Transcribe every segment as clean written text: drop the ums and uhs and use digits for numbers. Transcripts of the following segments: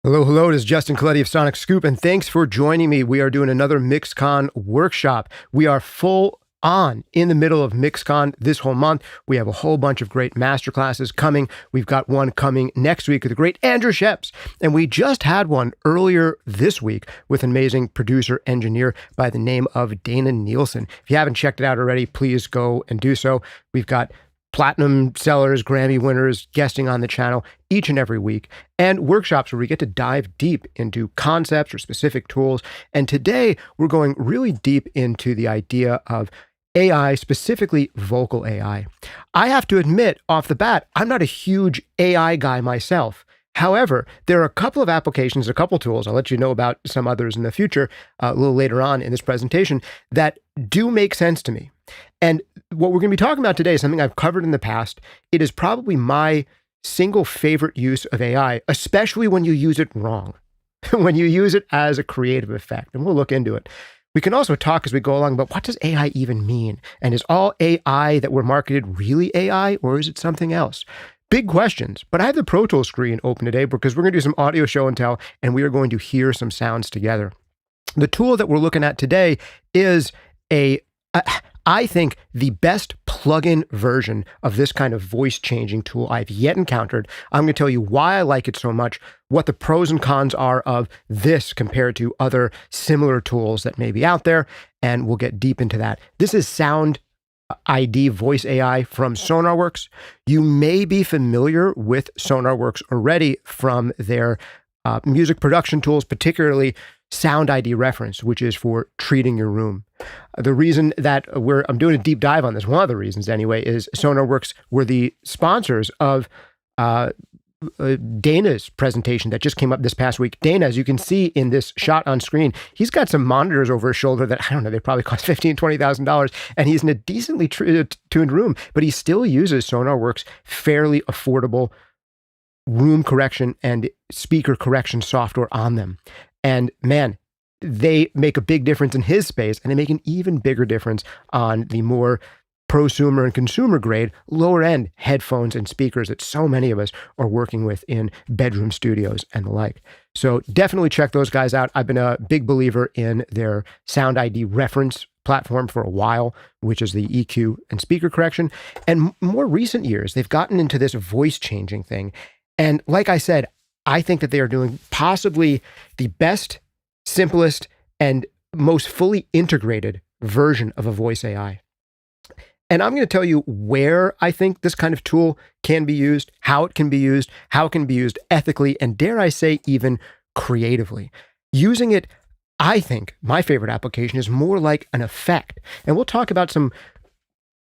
Hello, hello. This is Justin Colletti of SonicScoop, and thanks for joining me. We are doing another MixCon workshop. We are full on in the middle of MixCon this whole month. We have a whole bunch of great masterclasses coming. We've got one coming next week with the great Andrew Sheps, and we just had one earlier this week with an amazing producer engineer by the name of Dana Nielsen. If you haven't checked it out already, please go and do so. We've got platinum sellers, Grammy winners guesting on the channel each and every week, and workshops where we get to dive deep into concepts or specific tools. And today we're going really deep into the idea of AI, specifically vocal AI. I have to admit off the bat, I'm not a huge AI guy myself. However, there are a couple of applications, a couple tools, I'll let you know about some others in the future a little later on in this presentation, that do make sense to me. And what we're going to be talking about today is something I've covered in the past. It is probably my single favorite use of AI, especially when you use it wrong, when you use it as a creative effect. And we'll look into it. We can also talk as we go along about what does AI even mean? And is all AI that we're marketed really AI, or is it something else? Big questions, but I have the Pro Tools screen open today because we're going to do some audio show and tell, and we are going to hear some sounds together. The tool that we're looking at today is I think the best plug-in version of this kind of voice-changing tool I've yet encountered. I'm going to tell you why I like it so much, what the pros and cons are of this compared to other similar tools that may be out there, and we'll get deep into that. This is SoundID VoiceAI from Sonarworks. You may be familiar with Sonarworks already from their music production tools, particularly SoundID reference, which is for treating your room. The reason that I'm doing a deep dive on this, one of the reasons anyway, is Sonarworks were the sponsors of Dana's presentation that just came up this past week. Dana, as you can see in this shot on screen, he's got some monitors over his shoulder that, I don't know, they probably cost $15,000, $20,000, and he's in a decently tuned room, but he still uses Sonarworks' fairly affordable room correction and speaker correction software on them. And man, they make a big difference in his space, and they make an even bigger difference on the more prosumer and consumer grade, lower end headphones and speakers that so many of us are working with in bedroom studios and the like. So definitely check those guys out. I've been a big believer in their SoundID reference platform for a while, which is the EQ and speaker correction. And more recent years, they've gotten into this voice changing thing. And like I said, I think that they are doing possibly the best, simplest, and most fully integrated version of a voice AI. And I'm going to tell you where I think this kind of tool can be used, how it can be used, how it can be used ethically, and dare I say, even creatively. Using it, I think my favorite application is more like an effect. And we'll talk about some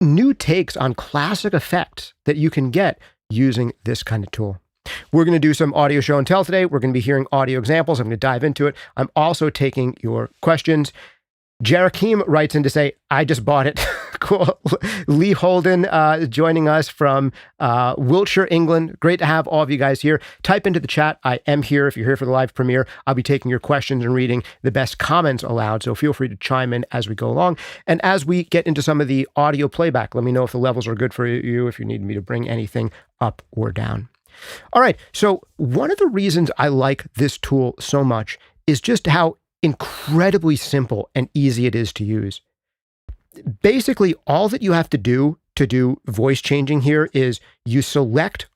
new takes on classic effects that you can get using this kind of tool. We're going to do some audio show and tell today. We're going to be hearing audio examples. I'm going to dive into it. I'm also taking your questions. Jerakim writes in to say, I just bought it. Cool. Lee Holden joining us from Wiltshire, England. Great to have all of you guys here. Type into the chat. I am here. If you're here for the live premiere, I'll be taking your questions and reading the best comments aloud. So feel free to chime in as we go along. And as we get into some of the audio playback, let me know if the levels are good for you, if you need me to bring anything up or down. All right, so one of the reasons I like this tool so much is just how incredibly simple and easy it is to use. Basically, all that you have to do voice changing here is you select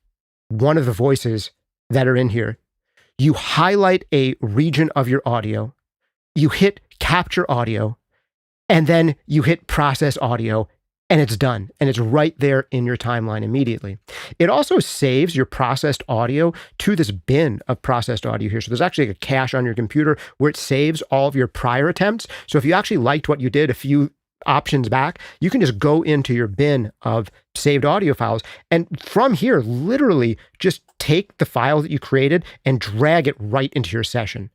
one of the voices that are in here, you highlight a region of your audio, you hit capture audio, and then you hit process audio, and it's done. And it's right there in your timeline immediately. It also saves your processed audio to this bin of processed audio here. So there's actually a cache on your computer where it saves all of your prior attempts. So if you actually liked what you did a few options back, you can just go into your bin of saved audio files. And from here, literally just take the file that you created and drag it right into your session.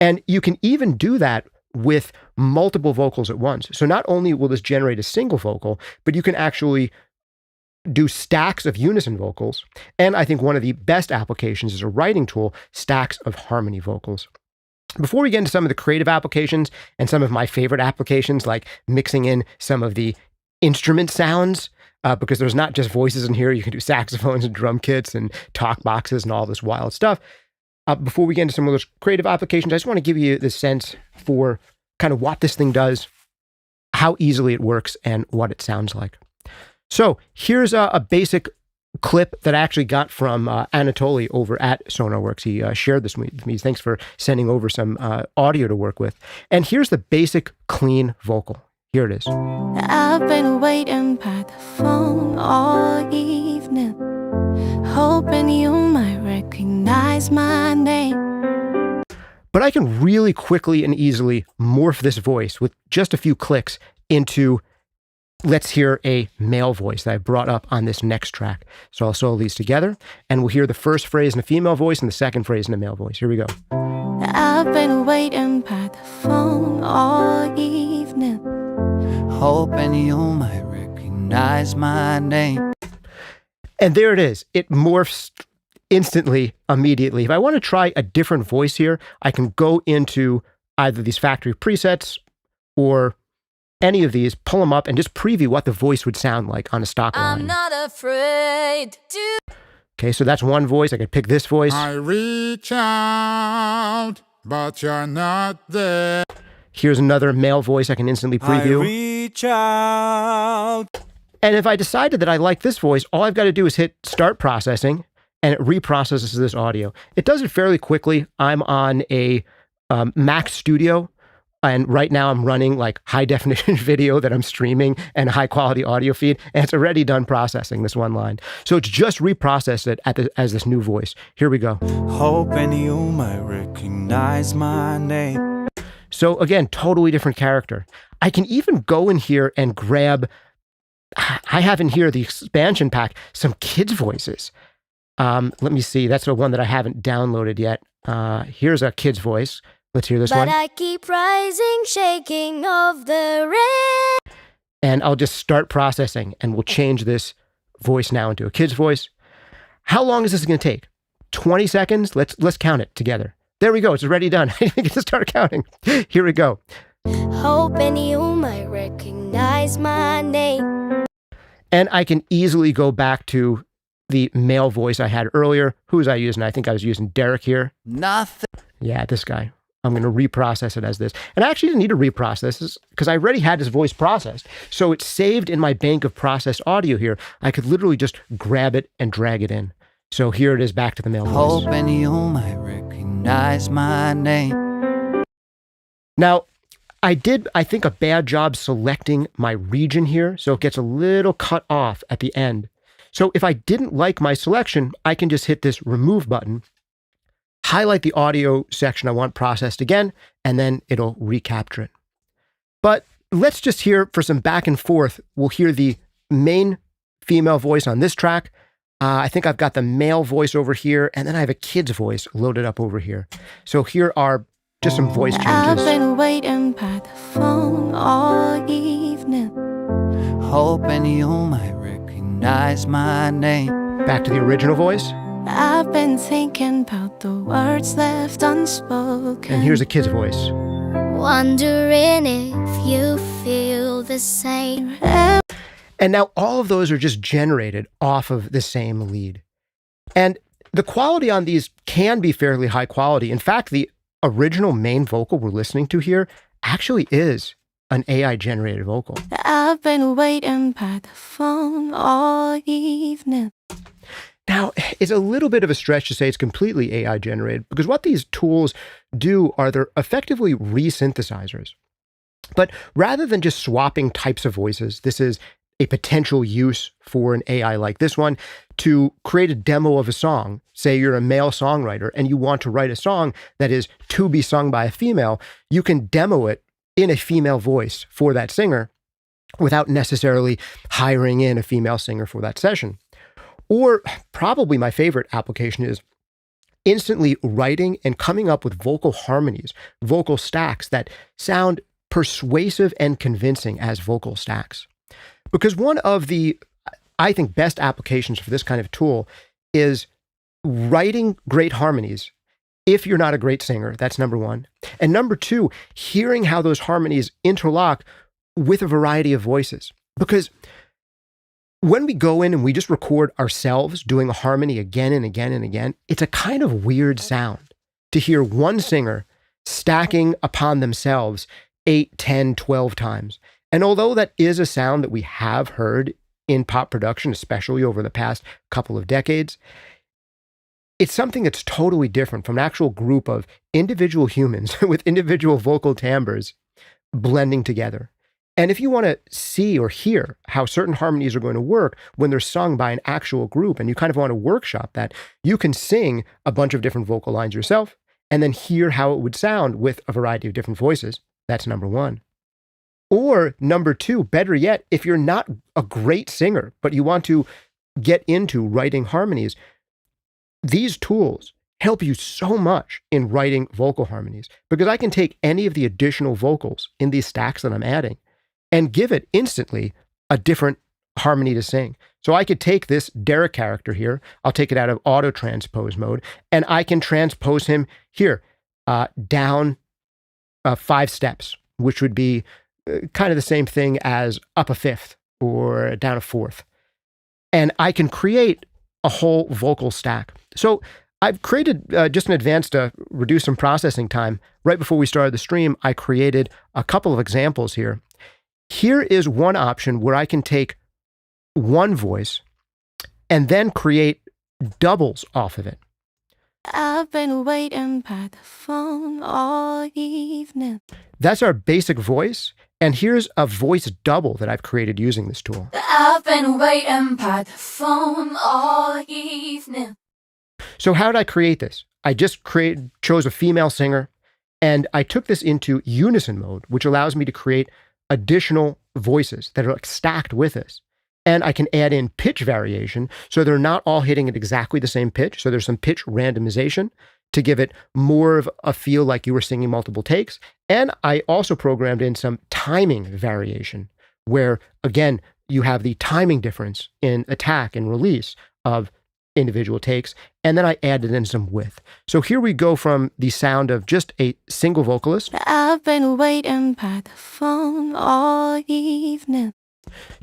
And you can even do that with multiple vocals at once. So not only will this generate a single vocal, but you can actually do stacks of unison vocals. And I think one of the best applications is a writing tool, stacks of harmony vocals. Before we get into some of the creative applications and some of my favorite applications, like mixing in some of the instrument sounds, because there's not just voices in here, you can do saxophones and drum kits and talk boxes and all this wild stuff. before we get into some of those creative applications, I just want to give you the sense for kind of what this thing does, how easily it works, and what it sounds like. So here's a basic clip that I actually got from Anatoly over at Sonarworks. He shared this with me. Thanks for sending over some audio to work with. And here's the basic clean vocal. Here it is. I've been waiting by the phone all evening, hoping you might recognize my name. But I can really quickly and easily morph this voice with just a few clicks into, let's hear a male voice that I brought up on this next track. So I'll solo these together, and we'll hear the first phrase in a female voice and the second phrase in a male voice. Here we go. I've been waiting by the phone all evening, hoping you might recognize my name. And there it is. It morphs instantly, immediately. If I want to try a different voice here, I can go into either these factory presets or any of these, pull them up, and just preview what the voice would sound like on a stock line. I'm not afraid to. Okay, so that's one voice. I could pick this voice. I reach out, but you're not there. Here's another male voice I can instantly preview. I reach out. And if I decided that I like this voice, all I've got to do is hit start processing, and it reprocesses this audio. It does it fairly quickly. I'm on a Mac Studio, and right now I'm running like high definition video that I'm streaming and a high quality audio feed, and it's already done processing this one line. So it's just reprocessed it as this new voice. Here we go. Hoping you might recognize my name. So again, totally different character. I can even go in here and grab, I have in here the expansion pack, some kids' voices. Let me see. That's the one that I haven't downloaded yet. Here's a kid's voice. Let's hear this one. But I keep rising, shaking of the rain. And I'll just start processing, and we'll change this voice now into a kid's voice. How long is this going to take? 20 seconds? Let's count it together. There we go. It's already done. I didn't even get to start counting. Here we go. Hoping you might recognize my name. And I can easily go back to the male voice I had earlier. Who was I using? I think I was using Derek here. Nothing. Yeah, this guy. I'm going to reprocess it as this. And I actually didn't need to reprocess this because I already had his voice processed. So it's saved in my bank of processed audio here. I could literally just grab it and drag it in. So here it is back to the male voice. Hoping you might recognize my name. Now, I did, I think, a bad job selecting my region here. So it gets a little cut off at the end. So if I didn't like my selection, I can just hit this remove button, highlight the audio section I want processed again, and then it'll recapture it. But let's just hear for some back and forth. We'll hear the main female voice on this track. I think I've got the male voice over here, and then I have a kid's voice loaded up over here. So here are just some voice changes. I've been waiting by the phone all evening, Hoping you might recognize my name. Back to the original voice. I've been thinking about the words left unspoken. And here's a kid's voice. Wondering if you feel the same. And now all of those are just generated off of the same lead. And the quality on these can be fairly high quality. In fact, the original main vocal we're listening to here actually is an AI generated vocal. I've been waiting by the phone all evening. Now, it's a little bit of a stretch to say it's completely AI generated, because what these tools do are they're effectively resynthesizers. But rather than just swapping types of voices, this is a potential use for an AI like this one to create a demo of a song. Say you're a male songwriter and you want to write a song that is to be sung by a female, you can demo it in a female voice for that singer without necessarily hiring in a female singer for that session. Or probably my favorite application is instantly writing and coming up with vocal harmonies, vocal stacks that sound persuasive and convincing as vocal stacks. Because one of the, I think, best applications for this kind of tool is writing great harmonies if you're not a great singer. That's number one. And number two, hearing how those harmonies interlock with a variety of voices. Because when we go in and we just record ourselves doing a harmony again and again and again, it's a kind of weird sound. to hear one singer stacking upon themselves 8, 10, 12 times. And although that is a sound that we have heard in pop production, especially over the past couple of decades, it's something that's totally different from an actual group of individual humans with individual vocal timbres blending together. And if you want to see or hear how certain harmonies are going to work when they're sung by an actual group, and you kind of want to workshop that, you can sing a bunch of different vocal lines yourself and then hear how it would sound with a variety of different voices. That's number one. Or number two, better yet, if you're not a great singer, but you want to get into writing harmonies, these tools help you so much in writing vocal harmonies, because I can take any of the additional vocals in these stacks that I'm adding and give it instantly a different harmony to sing. So I could take this Derek character here, I'll take it out of auto transpose mode, and I can transpose him here down 5 steps, which would be kind of the same thing as up a fifth or down a fourth. And I can create a whole vocal stack. So I've created, just in advance to reduce some processing time, right before we started the stream, I created a couple of examples here. Here is one option where I can take one voice and then create doubles off of it. I've been waiting by the phone all evening. That's our basic voice. And here's a voice double that I've created using this tool. I've been waiting by the phone all evening. So how did I create this? I just chose a female singer, and I took this into unison mode, which allows me to create additional voices that are like stacked with this. And I can add in pitch variation, so they're not all hitting at exactly the same pitch. So there's some pitch randomization to give it more of a feel like you were singing multiple takes. And I also programmed in some timing variation, where, again, you have the timing difference in attack and release of individual takes. And then I added in some width. So here we go from the sound of just a single vocalist. I've been waiting by the phone all evening.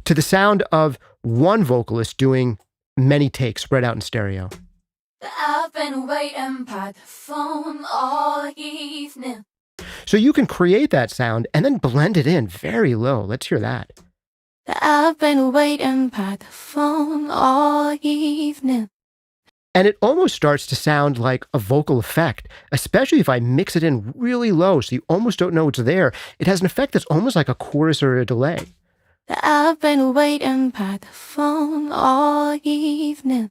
To the sound of one vocalist doing many takes spread out in stereo. I've been waiting by the phone all evening. So you can create that sound and then blend it in very low. Let's hear that. I've been waiting by the phone all evening. And it almost starts to sound like a vocal effect, especially if I mix it in really low so you almost don't know it's there. It has an effect that's almost like a chorus or a delay. I've been waiting by the phone all evening.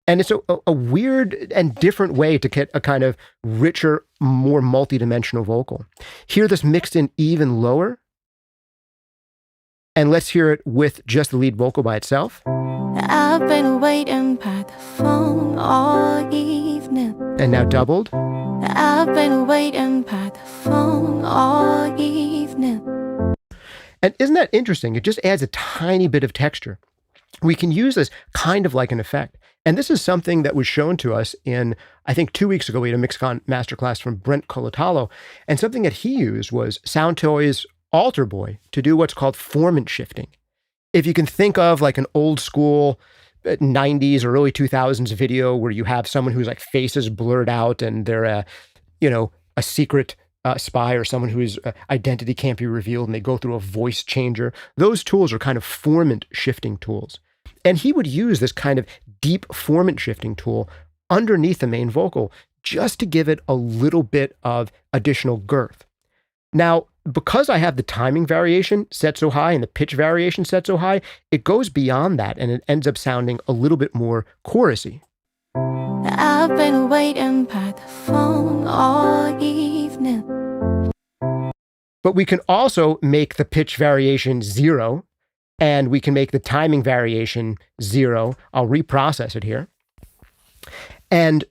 And it's a weird and different way to get a kind of richer, more multidimensional vocal. Hear this mixed in even lower. And let's hear it with just the lead vocal by itself. I've been waiting by the phone all evening. And now doubled. I've been waiting by the phone all evening. And isn't that interesting? It just adds a tiny bit of texture. We can use this kind of like an effect. And this is something that was shown to us in, I think 2 weeks ago, we had a MixCon masterclass from Brent Colatalo. And something that he used was Soundtoy's Alter Boy to do what's called formant shifting. If you can think of like an old school 90s or early 2000s video where you have someone whose like face is blurred out and they're a secret spy or someone whose identity can't be revealed and they go through a voice changer, those tools are kind of formant shifting tools. And he would use this kind of deep formant shifting tool underneath the main vocal just to give it a little bit of additional girth. Now, because I have the timing variation set so high and the pitch variation set so high, it goes beyond that and it ends up sounding a little bit more chorusy. I've been waiting by the phone all evening. But we can also make the pitch variation 0, and we can make the timing variation 0. I'll reprocess it here. And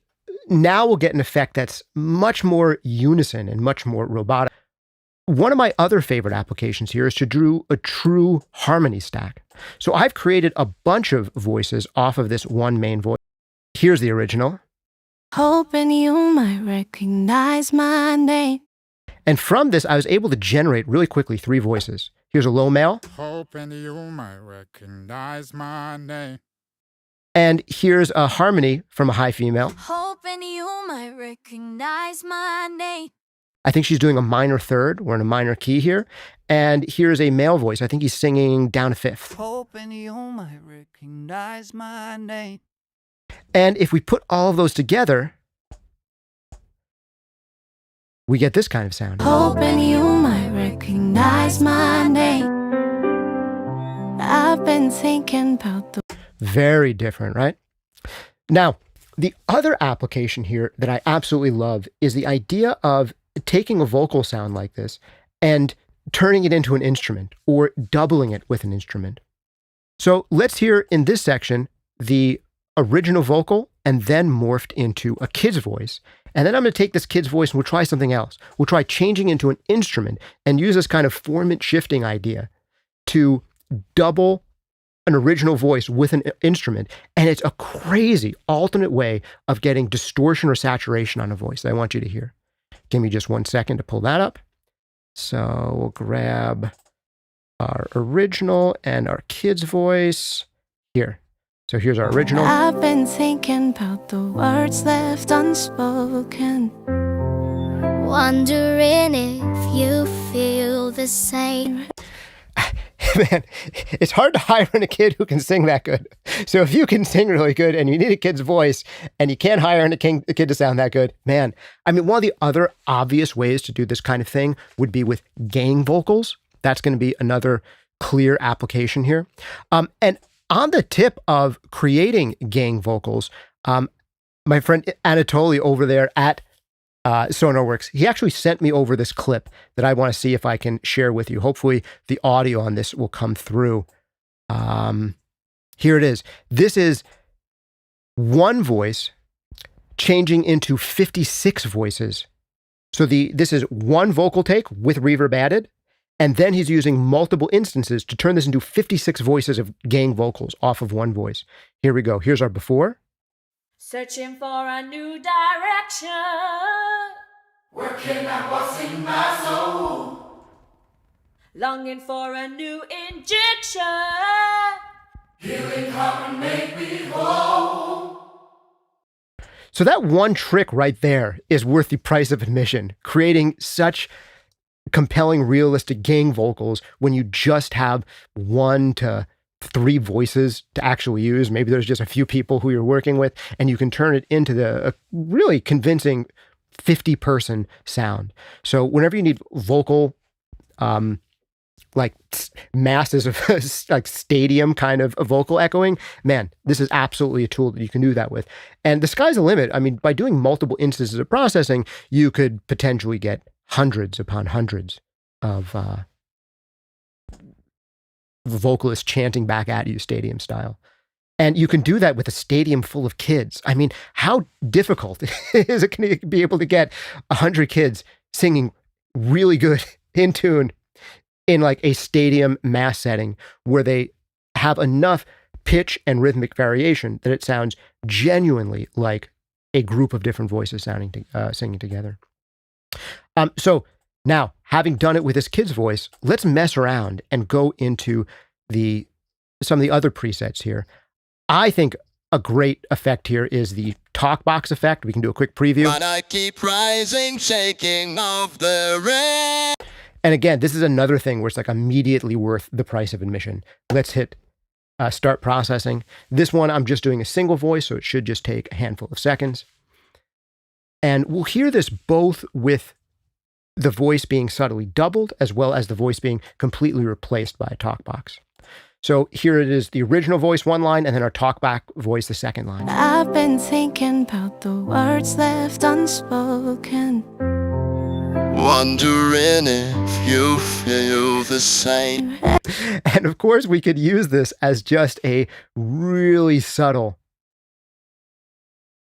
now we'll get an effect that's much more unison and much more robotic. One of my other favorite applications here is to do a true harmony stack. So I've created a bunch of voices off of this one main voice. Here's the original. Hoping you might recognize my name. And from this, I was able to generate really quickly 3 voices. Here's a low male. Hoping you might recognize my name. And here's a harmony from a high female. Hoping you might recognize my name. I think she's doing a minor third. We're in a minor key here. And here's a male voice. I think he's singing down a fifth. Hoping you might recognize my name. And if we put all of those together, we get this kind of sound. Hoping you might recognize my name. I've been thinking about the... Very different, right? Now, the other application here that I absolutely love is the idea of taking a vocal sound like this and turning it into an instrument or doubling it with an instrument. So let's hear in this section the original vocal and then morphed into a kid's voice. And then I'm going to take this kid's voice and we'll try something else. We'll try changing into an instrument and use this kind of formant shifting idea to double an original voice with an instrument. And it's a crazy alternate way of getting distortion or saturation on a voice that I want you to hear. Give me just 1 second to pull that up. So we'll grab our original and our kid's voice here. So here's our original. I've been thinking about the words left unspoken. Wondering if you feel the same. Man, it's hard to hire a kid who can sing that good. So if you can sing really good and you need a kid's voice and you can't hire a kid to sound that good, man. I mean, one of the other obvious ways to do this kind of thing would be with gang vocals. That's going to be another clear application here. And on the tip of creating gang vocals, my friend Anatoly over there at Sonarworks, he actually sent me over this clip that I want to see if I can share with you. Hopefully the audio on this will come through. Here it is. This is one voice changing into 56 voices. So this is one vocal take with reverb added, and then he's using multiple instances to turn this into 56 voices of gang vocals off of one voice. Here we go. Here's our before. Searching for a new direction. Working on what's in my soul. Longing for a new injection. Healing come and make me whole. So that one trick right there is worth the price of admission, creating such compelling, realistic gang vocals when you just have 1 to 3 voices to actually use. Maybe there's just a few people who you're working with, and you can turn it into a really convincing 50-person sound. So whenever you need vocal, like masses of like stadium kind of vocal echoing, man, this is absolutely a tool that you can do that with. And the sky's the limit. I mean, by doing multiple instances of processing, you could potentially get hundreds upon hundreds of vocalists chanting back at you stadium style. And you can do that with a stadium full of kids. I mean, how difficult is it going to be able to get 100 kids singing really good in tune in like a stadium mass setting where they have enough pitch and rhythmic variation that it sounds genuinely like a group of different voices singing together. So now, having done it with this kid's voice, let's mess around and go into some of the other presets here. I think a great effect here is the Talkbox effect. We can do a quick preview. But I keep rising, shaking off the rain. And again, this is another thing where it's like immediately worth the price of admission. Let's hit start processing. This one, I'm just doing a single voice, so it should just take a handful of seconds. And we'll hear this both with the voice being subtly doubled as well as the voice being completely replaced by a Talkbox. So here it is, the original voice, one line, and then our talkback voice, the second line. I've been thinking about the words left unspoken. Wondering if you feel the same. And of course, we could use this as just a really subtle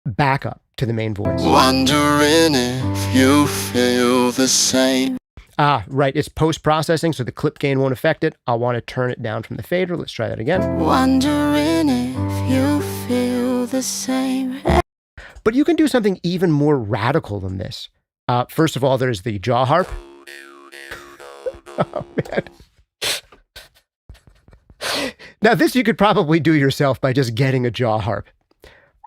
backup to the main voice. Wondering if you feel the same. Ah, right. It's post-processing, so the clip gain won't affect it. I'll want to turn it down from the fader. Let's try that again. Wondering if you feel the same. But you can do something even more radical than this. First of all, there's the jaw harp. Oh, man. Now, this you could probably do yourself by just getting a jaw harp.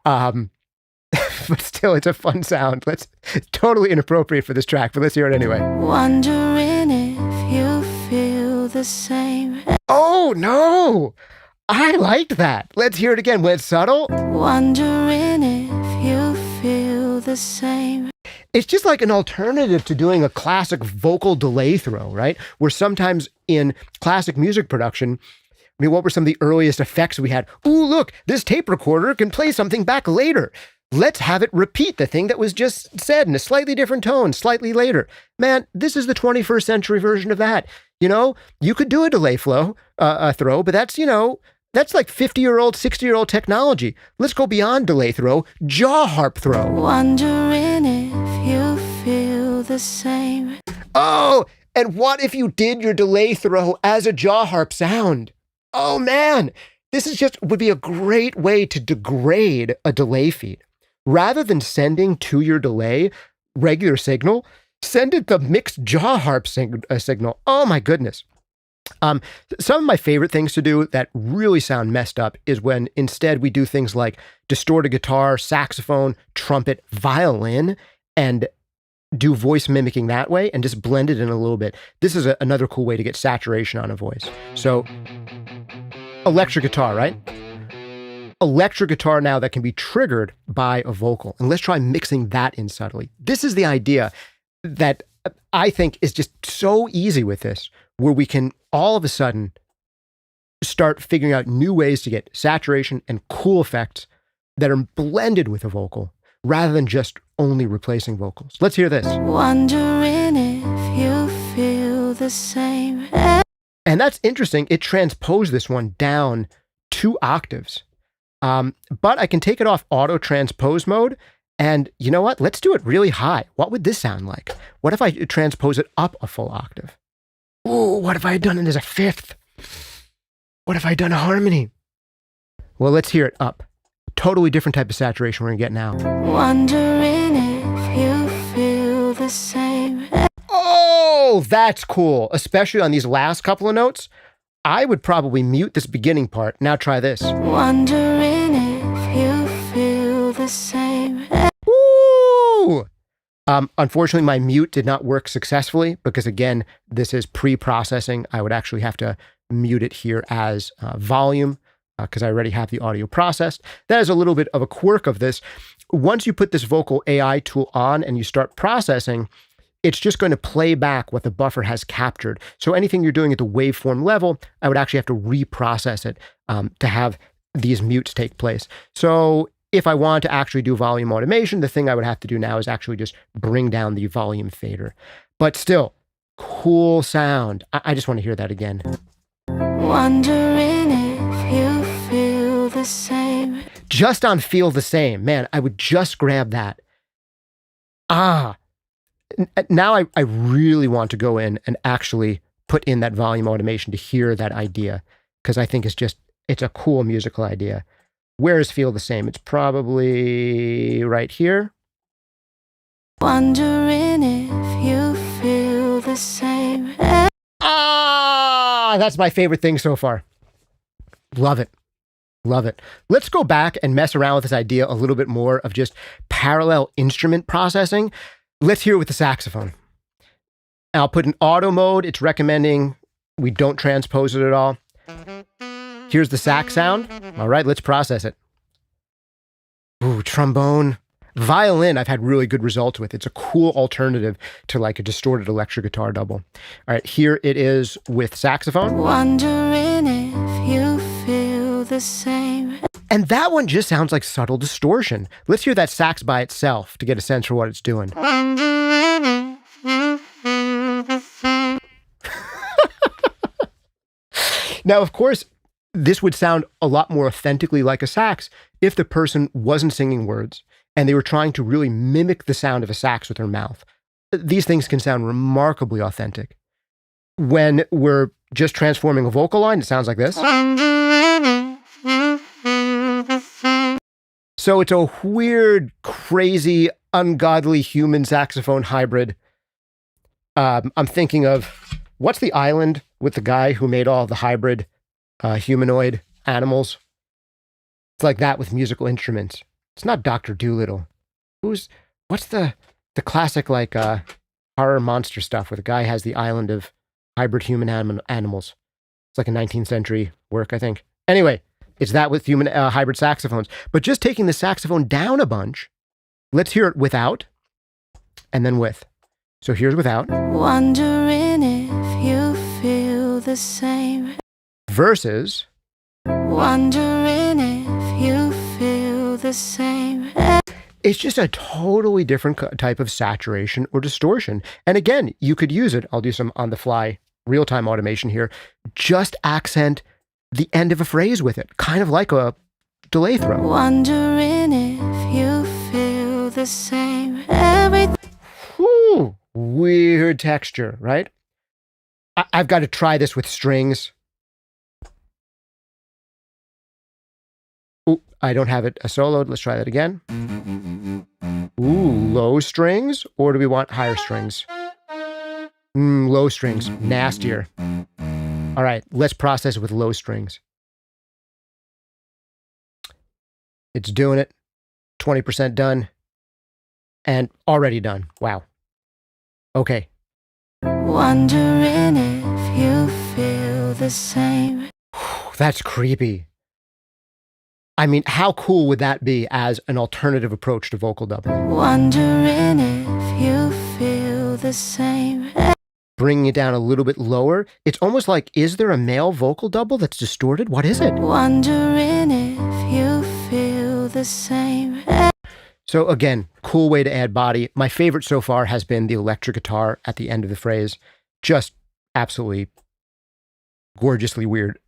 But still, it's a fun sound. It's totally inappropriate for this track, but let's hear it anyway. Wondering if you feel the same. Oh, no! I liked that. Let's hear it again when it's subtle. Wondering if you feel the same. It's just like an alternative to doing a classic vocal delay throw, right? Where sometimes in classic music production, I mean, what were some of the earliest effects we had? Ooh, look, this tape recorder can play something back later. Let's have it repeat the thing that was just said in a slightly different tone, slightly later. Man, this is the 21st century version of that. You know, you could do a delay throw, but that's, that's like 50-year-old, 60-year-old technology. Let's go beyond delay throw, jaw harp throw. Wondering if you feel the same. Oh, and what if you did your delay throw as a jaw harp sound? Oh man, would be a great way to degrade a delay feed. Rather than sending to your delay regular signal, send it the mixed jaw harp signal. Oh my goodness. Some of my favorite things to do that really sound messed up is when instead we do things like distorted guitar, saxophone, trumpet, violin, and do voice mimicking that way and just blend it in a little bit. This is another cool way to get saturation on a voice. So electric guitar, right? Electric guitar now that can be triggered by a vocal. And let's try mixing that in subtly. This is the idea that I think is just so easy with this, where we can all of a sudden start figuring out new ways to get saturation and cool effects that are blended with a vocal rather than just only replacing vocals. Let's hear this. Wondering if you feel the same. And that's interesting. It transposed this one down 2 octaves. But I can take it off auto transpose mode. And you know what? Let's do it really high. What would this sound like? What if I transpose it up a full octave? Ooh, what if I had done it as a 5th? What if I had done a harmony? Well, let's hear it up. Totally different type of saturation we're gonna get now. Wondering if you feel the same. Oh, that's cool. Especially on these last couple of notes. I would probably mute this beginning part. Now try this. Wondering if you feel the same. Woo! Unfortunately, my mute did not work successfully because, again, this is pre-processing. I would actually have to mute it here as volume because I already have the audio processed. That is a little bit of a quirk of this. Once you put this vocal AI tool on and you start processing, it's just going to play back what the buffer has captured. So anything you're doing at the waveform level, I would actually have to reprocess it to have these mutes take place. So if I want to actually do volume automation, the thing I would have to do now is actually just bring down the volume fader. But still, cool sound. I just want to hear that again. Wondering if you feel the same. Just on feel the same. Man, I would just grab that. Now I really want to go in and actually put in that volume automation to hear that idea because I think it's a cool musical idea. Where is feel the same? It's probably right here. Wondering if you feel the same. That's my favorite thing so far. Love it. Love it. Let's go back and mess around with this idea a little bit more of just parallel instrument processing. Let's hear it with the saxophone. I'll put in auto mode. It's recommending we don't transpose it at all. Here's the sax sound. All right, let's process it. Ooh, trombone. Violin, I've had really good results with. It's a cool alternative to like a distorted electric guitar double. All right, here it is with saxophone. Wondering if you feel the same. And that one just sounds like subtle distortion. Let's hear that sax by itself to get a sense for what it's doing. Now, of course, this would sound a lot more authentically like a sax if the person wasn't singing words and they were trying to really mimic the sound of a sax with their mouth. These things can sound remarkably authentic. When we're just transforming a vocal line, it sounds like this. So it's a weird, crazy, ungodly human saxophone hybrid. I'm thinking of, what's the island with the guy who made all the hybrid humanoid animals. It's like that with musical instruments. It's not Dr. Dolittle. What's the classic like horror monster stuff where the guy has the island of hybrid human animals? It's like a 19th century work, I think. Anyway, it's that with human hybrid saxophones. But just taking the saxophone down a bunch, let's hear it without and then with. So here's without. Wondering if you feel the same. Versus. Wondering if you feel the same. It's just a totally different type of saturation or distortion. And again, you could use it. I'll do some on the fly real-time automation here. Just accent the end of a phrase with it, kind of like a delay throw. Wondering if you feel the same. Everything. Whew, weird texture, right? I've got to try this with strings. Ooh, I don't have it soloed. Let's try that again. Ooh, low strings, or do we want higher strings? Low strings, nastier. All right, let's process it with low strings. It's doing it. 20% done. And already done. Wow. Okay. Wondering if you feel the same. That's creepy. I mean, how cool would that be as an alternative approach to vocal doubling? Wondering if you feel the same. Bringing it down a little bit lower. It's almost like, is there a male vocal double that's distorted? What is it? Wondering if you feel the same. So again, cool way to add body. My favorite so far has been the electric guitar at the end of the phrase. Just absolutely gorgeously weird.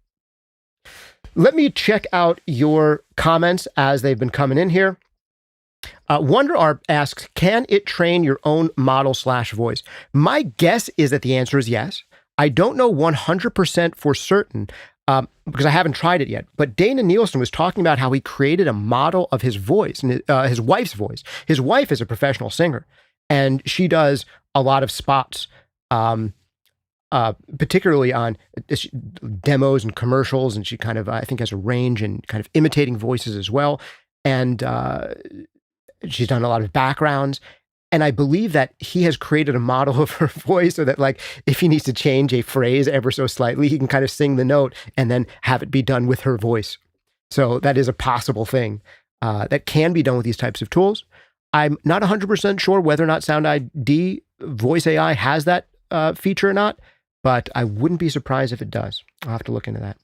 Let me check out your comments as they've been coming in here. WonderArp asks, can it train your own model/voice? My guess is that the answer is yes. I don't know 100% for certain because I haven't tried it yet. But Dana Nielsen was talking about how he created a model of his voice, and his wife's voice. His wife is a professional singer, and she does a lot of spots, particularly on demos and commercials, and she kind of, I think, has a range in kind of imitating voices as well. And she's done a lot of backgrounds. And I believe that he has created a model of her voice so that, like, if he needs to change a phrase ever so slightly, he can kind of sing the note and then have it be done with her voice. So that is a possible thing that can be done with these types of tools. I'm not 100% sure whether or not SoundID VoiceAI has that feature or not, but I wouldn't be surprised if it does. I'll have to look into that.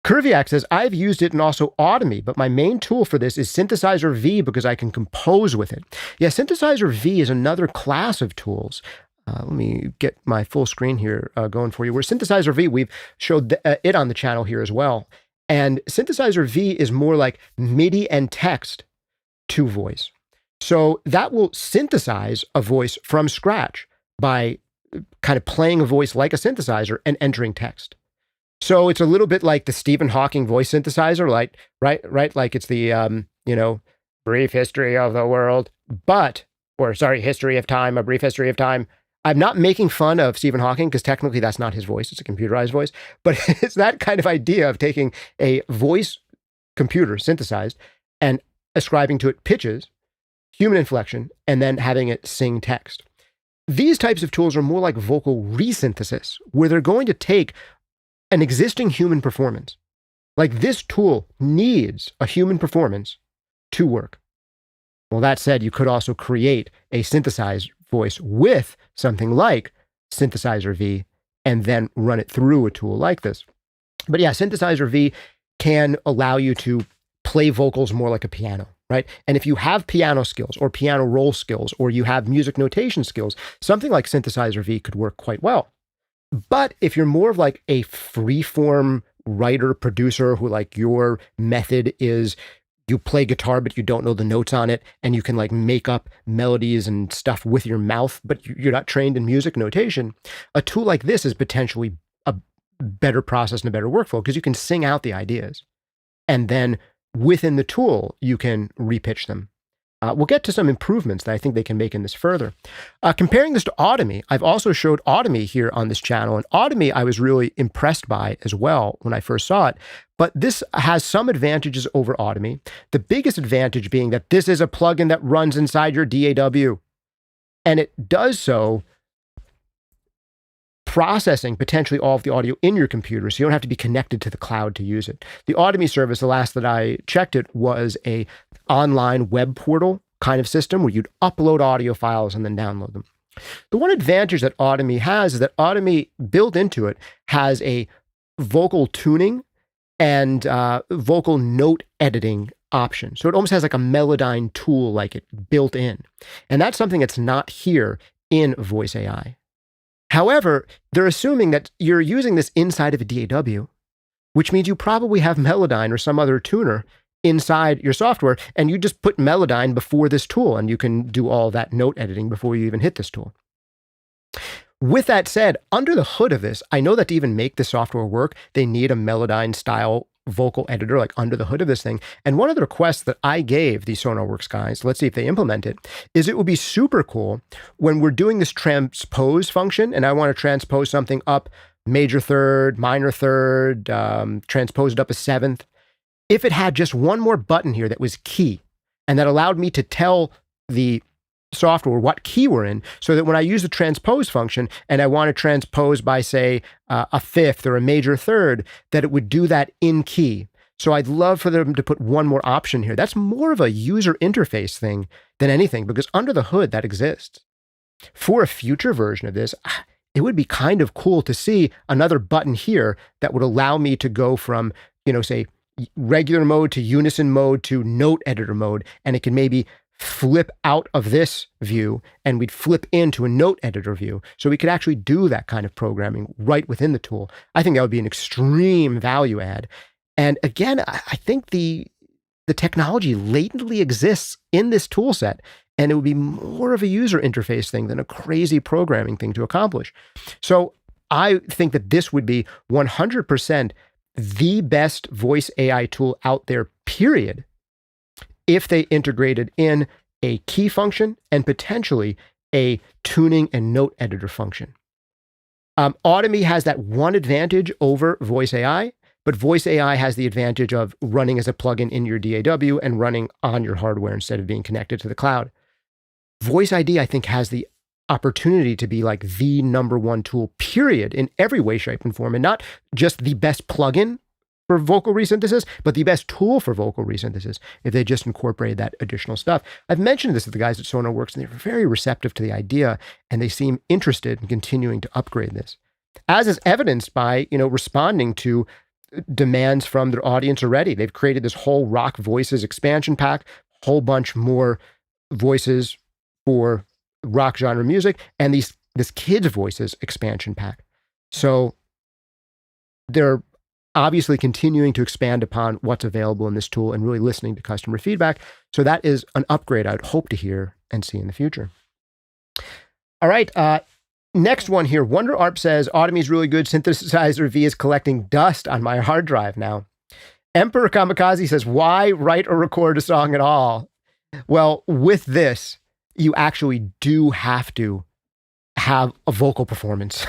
Curviac says, I've used it in also Automy, but my main tool for this is Synthesizer V because I can compose with it. Yeah, Synthesizer V is another class of tools. Let me get my full screen here going for you. Where Synthesizer V, we've showed it on the channel here as well. And Synthesizer V is more like MIDI and text to voice. So that will synthesize a voice from scratch by kind of playing a voice like a synthesizer and entering text. So it's a little bit like the Stephen Hawking voice synthesizer, like, right? Like it's the, brief history of the world, history of time, a brief history of time. I'm not making fun of Stephen Hawking because technically that's not his voice. It's a computerized voice, but it's that kind of idea of taking a voice computer synthesized and ascribing to it pitches, human inflection, and then having it sing text. These types of tools are more like vocal resynthesis, where they're going to take an existing human performance. Like this tool needs a human performance to work. Well, that said, you could also create a synthesized voice with something like Synthesizer V and then run it through a tool like this. But yeah, Synthesizer V can allow you to play vocals more like a piano, right? And if you have piano skills or piano roll skills, or you have music notation skills, something like Synthesizer V could work quite well. But if you're more of like a free-form writer, producer who like your method is you play guitar, but you don't know the notes on it, and you can like make up melodies and stuff with your mouth, but you're not trained in music notation, a tool like this is potentially a better process and a better workflow because you can sing out the ideas. And then within the tool, you can repitch them. We'll get to some improvements that I think they can make in this further. Comparing this to Automie, I've also showed Automie here on this channel, and Automie I was really impressed by as well when I first saw it, but this has some advantages over Automie. The biggest advantage being that this is a plugin that runs inside your DAW, and it does so processing potentially all of the audio in your computer, so you don't have to be connected to the cloud to use it. The Automie service, the last that I checked it, was a online web portal kind of system where you'd upload audio files and then download them. The one advantage that Automie has is that Automie, built into it, has a vocal tuning and vocal note editing option. So it almost has like a Melodyne tool like it built in. And that's something that's not here in VoiceAI. However, they're assuming that you're using this inside of a DAW, which means you probably have Melodyne or some other tuner inside your software, and you just put Melodyne before this tool, and you can do all that note editing before you even hit this tool. With that said, under the hood of this, I know that to even make the software work, they need a Melodyne style vocal editor like under the hood of this thing. And one of the requests that I gave the Sonarworks guys, let's see if they implement it, is it would be super cool when we're doing this transpose function and I want to transpose something up major third, minor third, transpose it up a seventh, if it had just one more button here that was key and that allowed me to tell the software what key we're in, so that when I use the transpose function and I want to transpose by, say, a fifth or a major third, that it would do that in key. So I'd love for them to put one more option here. That's more of a user interface thing than anything, because under the hood that exists. For a future version of this, it would be kind of cool to see another button here that would allow me to go from, say, regular mode to unison mode to note editor mode, and it can maybe flip out of this view and we'd flip into a note editor view. So we could actually do that kind of programming right within the tool. I think that would be an extreme value add. And again, I think the technology latently exists in this tool set, and it would be more of a user interface thing than a crazy programming thing to accomplish. So I think that this would be 100% the best voice AI tool out there, period, if they integrated in a key function and potentially a tuning and note editor function. Automie has that one advantage over VoiceAI, but VoiceAI has the advantage of running as a plugin in your DAW and running on your hardware instead of being connected to the cloud. VoiceID, I think, has the opportunity to be like the number one tool, period, in every way, shape, and form, and not just the best plugin for vocal resynthesis, but the best tool for vocal resynthesis if they just incorporated that additional stuff. I've mentioned this to the guys at Sonarworks, and they're very receptive to the idea, and they seem interested in continuing to upgrade this, as is evidenced by, responding to demands from their audience already. They've created this whole Rock Voices expansion pack, whole bunch more voices for rock genre music, and this kids voices expansion pack. So they're obviously continuing to expand upon what's available in this tool and really listening to customer feedback. So that is an upgrade I'd hope to hear and see in the future. All right. Next one here. Wonder Arp says, Automie is really good. Synthesizer V is collecting dust on my hard drive now. Emperor Kamikaze says, why write or record a song at all? Well, with this, you actually do have to have a vocal performance,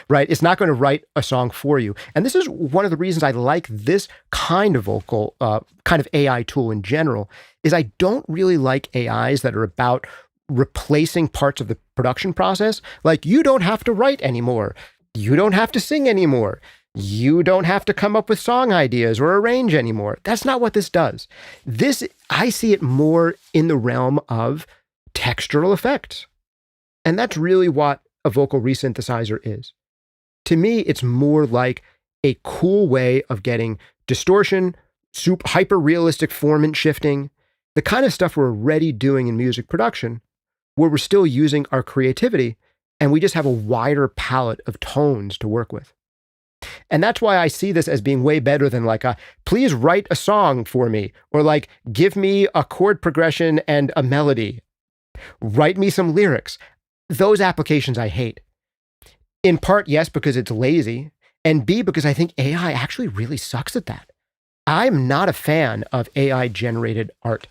right? It's not going to write a song for you. And this is one of the reasons I like this kind of vocal, kind of AI tool in general, is I don't really like AIs that are about replacing parts of the production process. Like, you don't have to write anymore. You don't have to sing anymore. You don't have to come up with song ideas or arrange anymore. That's not what this does. This, I see it more in the realm of textural effects. And that's really what a vocal resynthesizer is. To me, it's more like a cool way of getting distortion, hyper-realistic formant shifting, the kind of stuff we're already doing in music production, where we're still using our creativity, and we just have a wider palette of tones to work with. And that's why I see this as being way better than like please write a song for me, or like, give me a chord progression and a melody. Write me some lyrics. Those applications I hate. In part, yes, because it's lazy, and B, because I think AI actually really sucks at that. I'm not a fan of AI-generated art.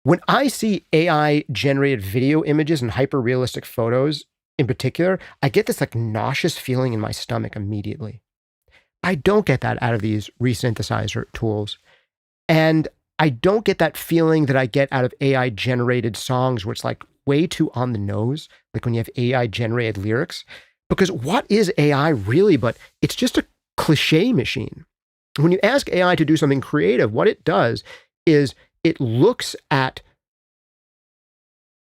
When I see AI generated video images and hyper realistic photos in particular, I get this like nauseous feeling in my stomach immediately. I don't get that out of these resynthesizer tools. And I don't get that feeling that I get out of AI generated songs where it's like way too on the nose, like when you have AI generated lyrics. Because what is AI really? But it's just a cliche machine. When you ask AI to do something creative, what it does is it looks at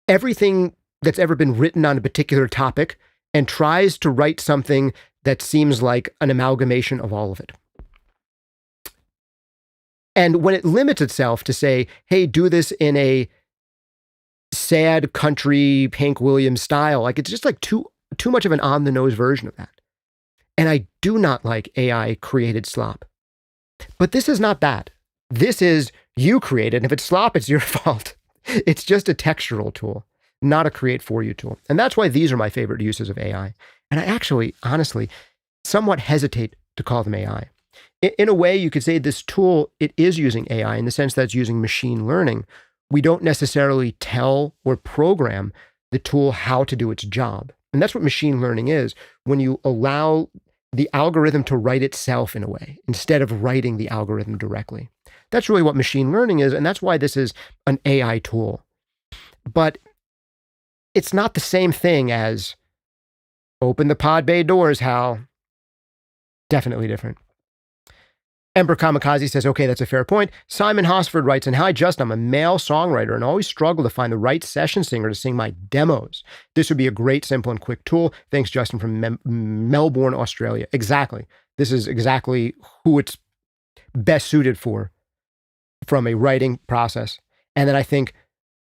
everything that's ever been written on a particular topic and tries to write something that seems like an amalgamation of all of it. And when it limits itself to say, hey, do this in a sad country Hank Williams style, like it's just like too much of an on-the-nose version of that. And I do not like AI created slop. But this is not that. This is you created, and if it's slop, it's your fault. It's just a textural tool, not a create for you tool. And that's why these are my favorite uses of AI. And I actually, honestly, somewhat hesitate to call them AI. In a way, you could say this tool, it is using AI in the sense that it's using machine learning. We don't necessarily tell or program the tool how to do its job. And that's what machine learning is, when you allow the algorithm to write itself in a way, instead of writing the algorithm directly. That's really what machine learning is, and that's why this is an AI tool. But it's not the same thing as open the pod bay doors, Hal. Definitely different. Emperor Kamikaze says, okay, that's a fair point. Simon Hosford writes, and hi, Justin, I'm a male songwriter and always struggle to find the right session singer to sing my demos. This would be a great, simple, and quick tool. Thanks, Justin, from Melbourne, Australia. Exactly. This is exactly who it's best suited for from a writing process. And then I think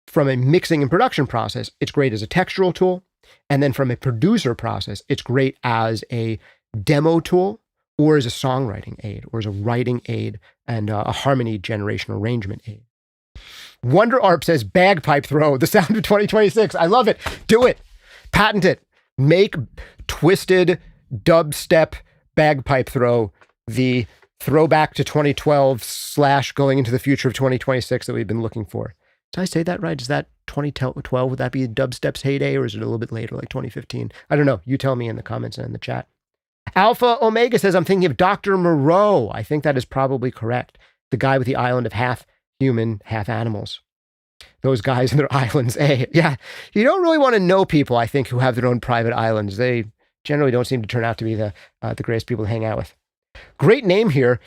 from a mixing and production process, it's great as a textural tool. And then from a producer process, it's great as a demo tool, or as a songwriting aid, or as a writing aid, and a harmony generation arrangement aid. Wonder Arp says, bagpipe throw, the sound of 2026. I love it. Do it. Patent it. Make twisted dubstep bagpipe throw the throwback to 2012 / going into the future of 2026 that we've been looking for. Did I say that right? Is that 2012? Would that be dubstep's heyday, or is it a little bit later, like 2015? I don't know. You tell me in the comments and in the chat. Alpha Omega says, I'm thinking of Dr. Moreau. I think that is probably correct. The guy with the island of half human, half animals. Those guys and their islands. Hey, yeah, you don't really want to know people, I think, who have their own private islands. They generally don't seem to turn out to be the greatest people to hang out with. Great name here.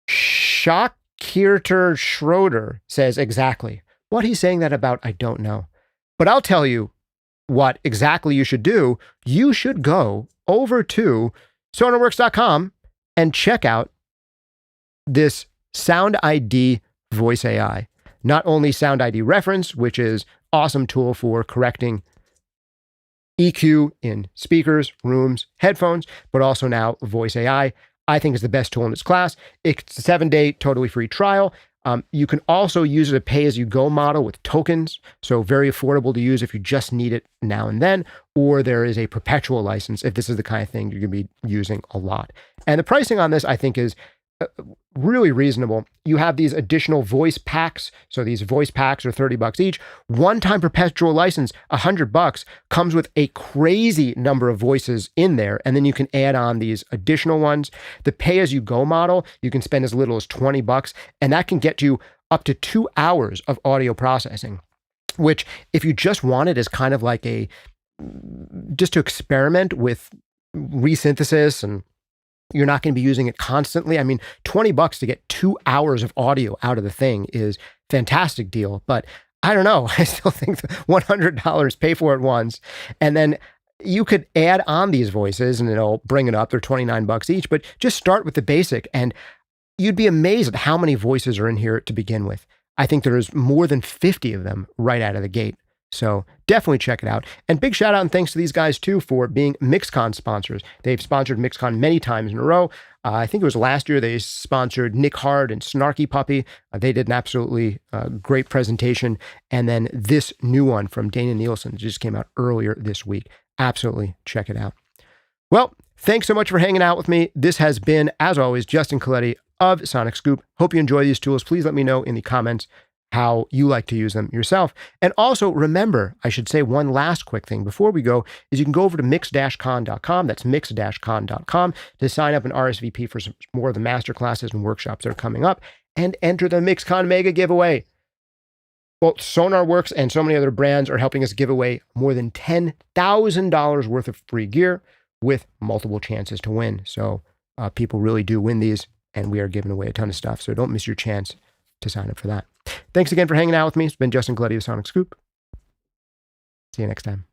Shakirter Schroeder says, exactly. What he's saying that about, I don't know. But I'll tell you what exactly you should do. You should go over to Sonarworks.com and check out this SoundID VoiceAI. Not only SoundID reference, which is awesome tool for correcting EQ in speakers, rooms, headphones, but also now VoiceAI. I think is the best tool in its class. It's a 7-day totally free trial. You can also use it a pay-as-you-go model with tokens, so very affordable to use if you just need it now and then, or there is a perpetual license if this is the kind of thing you're going to be using a lot. And the pricing on this, I think, is really reasonable. You have these additional voice packs, so these voice packs are $30 each. One-time perpetual license, $100, comes with a crazy number of voices in there, and then you can add on these additional ones. The pay-as-you-go model, you can spend as little as $20, and that can get you up to 2 hours of audio processing, which, if you just want it as kind of like just to experiment with resynthesis, and you're not going to be using it constantly. I mean, $20 to get 2 hours of audio out of the thing is fantastic deal. But I don't know. I still think $100, pay for it once. And then you could add on these voices and it'll bring it up. They're $29 each, but just start with the basic. And you'd be amazed at how many voices are in here to begin with. I think there's more than 50 of them right out of the gate. So definitely check it out. And big shout out and thanks to these guys too for being MixCon sponsors. They've sponsored MixCon many times in a row. I think it was last year they sponsored Nick Hard and Snarky Puppy. They did an absolutely great presentation. And then this new one from Dana Nielsen just came out earlier this week. Absolutely check it out. Well, thanks so much for hanging out with me. This has been, as always, Justin Colletti of SonicScoop. Hope you enjoy these tools. Please let me know in the comments. how you like to use them yourself. And also remember, I should say one last quick thing before we go, is you can go over to mix-con.com, that's mix-con.com, to sign up an RSVP for some more of the masterclasses and workshops that are coming up, and enter the MixCon Mega Giveaway. Both Sonarworks and so many other brands are helping us give away more than $10,000 worth of free gear with multiple chances to win. So people really do win these, and we are giving away a ton of stuff. So don't miss your chance to sign up for that. Thanks again for hanging out with me. It's been Justin Colletti of SonicScoop. See you next time.